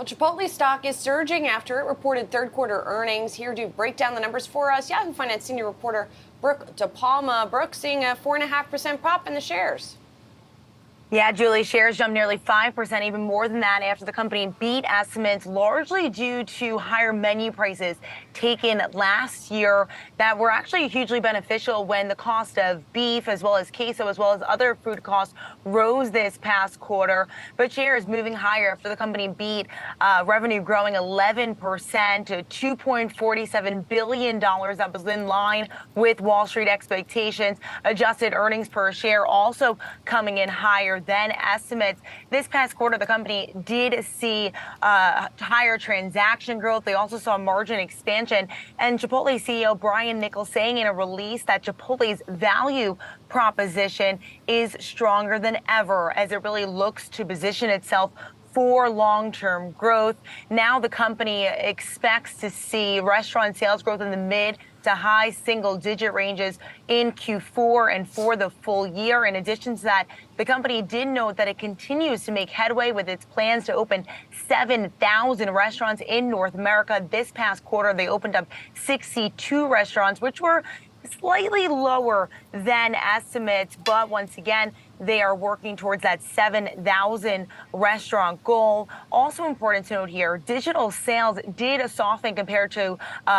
Chipotle stock is surging after it reported third quarter earnings. Here to break down the numbers for us, Yahoo Finance senior reporter Brooke DiPalma. Brooke, seeing a 4.5% pop in the shares. Yeah, Julie, shares jumped nearly 5%, even more than that after the company beat estimates, largely due to higher menu prices taken last year that were actually hugely beneficial when the cost of beef, as well as queso, as well as other food costs rose this past quarter. But shares moving higher after the company beat revenue growing 11% to $2.47 billion. That was in line with Wall Street expectations. Adjusted earnings per share also coming in higher than estimates. This past quarter, the company did see higher transaction growth. They also saw margin expansion. And Chipotle CEO Brian Niccol saying in a release that Chipotle's value proposition is stronger than ever as it really looks to position itself for long-term growth. Now the company expects to see restaurant sales growth in the mid to high single-digit ranges in Q4 and for the full year. In addition to that, the company did note that it continues to make headway with its plans to open 7,000 restaurants in North America. This past quarter, they opened up 62 restaurants, which were slightly lower than estimates, but once again, they are working towards that 7,000 restaurant goal. Also important to note here, digital sales did soften compared to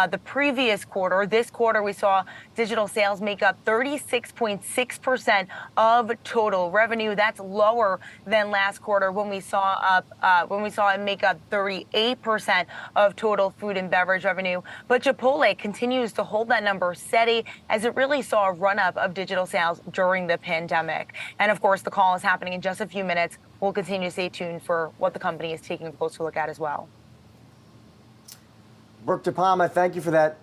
the previous quarter. This quarter, we saw digital sales make up 36.6% of total revenue. That's lower than last quarter when we saw it make up 38% of total food and beverage revenue. But Chipotle continues to hold that number steady as it really saw a run-up of digital sales during the pandemic. And of course, the call is happening in just a few minutes. We'll continue to stay tuned for what the company is taking a closer look at as well. Brooke DiPalma, thank you for that